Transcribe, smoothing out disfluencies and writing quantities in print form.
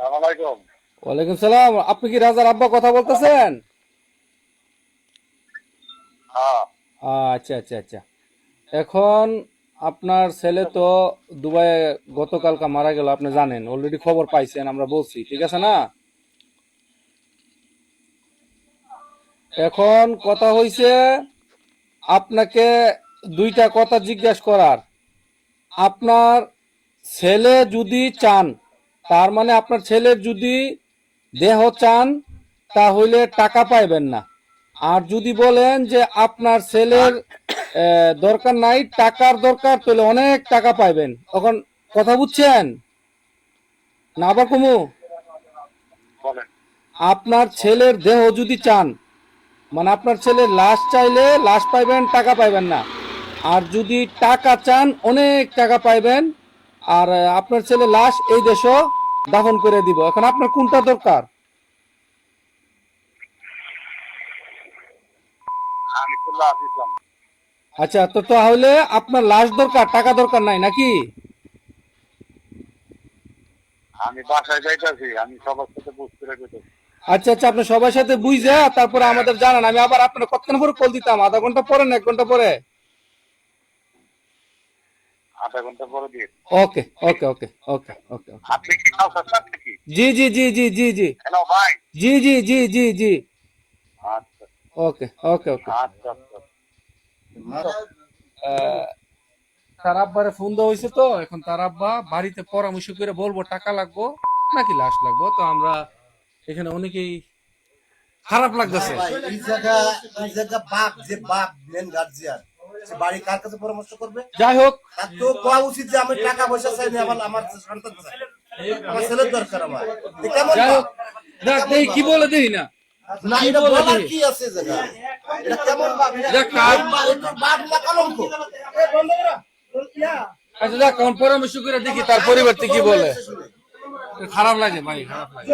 আসসালামাইকুম। ওয়ালাইকুম সালাম। আপনি কি রাজার আব্বা কথা বলতেছেন? হ্যাঁ। আচ্ছা আচ্ছা আচ্ছা। এখন আপনার ছেলে তো দুবাইয়ে গতকালকা মারা গেল, আপনি জানেন, অলরেডি খবর পাইছেন, আমরা বলছি, ঠিক আছে না? এখন কথা হইছে আপনাকে দুইটা কথা জিজ্ঞাসা করার। আপনার ছেলে যদি চান, তার মানে আপনার ছেলের যদি দেহ চান, তাহলে টাকা পাইবেন না। আর যদি বলেন যে আপনার ছেলের দরকার নাই, টাকার দরকার, তাহলে অনেক টাকা পাইবেন। এখন কথা বুঝছেন না? আবার কমু, বলেন। আপনার ছেলের দেহ যদি চান, মানে আপনার ছেলের লাশ চাইলে লাশ পাইবেন, টাকা পাইবেন না। আর যদি টাকা চান, অনেক টাকা পাইবেন। আর আপনার ছেলে লাশ এই দেশও দাফন করে দিব। এখন আপনার কোনটা দরকার? আমি খুল্লা আসিলাম। আচ্ছা, তো তাহলে আপনার লাশ দরকার, টাকা দরকার নাই নাকি? আমি বাসায় যাইতেছি, আমি সবার সাথে বুঝতে রেখেছি। আচ্ছা আচ্ছা, আপনি সবার সাথে বুঝে তারপরে আমাদের জানান। আমি আবার আপনার কতক্ষণ পরে কল দিতাম? আধা ঘন্টা পরে না 1 ঘন্টা পরে? আধা ঘন্টা পরে দিয়ে। ওকে ওকে ওকে ওকে ওকে। আপনি কি কাউ চাচ্ছেন নাকি? জি জি জি জি জি জি হ্যালো ভাই। জি জি জি জি জি। আচ্ছা ওকে ওকে ওকে। আচ্ছা আচ্ছা। তার আব্বারে ফোন দেওয়া হয়েছে, তো এখন তার আব্বা বাড়িতে পরামর্শ করে বলবো টাকা লাগবো নাকি লাশ লাগবো। তো আমরা এখানে অনেকেই খারাপ লাগতেছে। ভাই এই জায়গা বাপ যে বাপ মেন গার্জিয়ান সে বাড়ি কার কাছে পরামর্শ করবে? যাই হোক, তার তো কোয়া উচিত যে আমি টাকা পয়সা চাই না, আমার সন্তান চাই, আমার ছেলের দরকার। আমার এ কেমন যাই বাপ? হোক, দেখ দেখি কি বলে, দেখি না না, কি এটা বলে বলার দেখি। কি আছে জায়গা? এটা কেমন বাপ? দেখ কার- এটা বাপ না কলঙ্ক? আচ্ছা দেখ, এখন পরামর্শ করে দেখি তার পরিবর্তে কি বলে। খারাপ লাগে ভাই, খারাপ লাগে।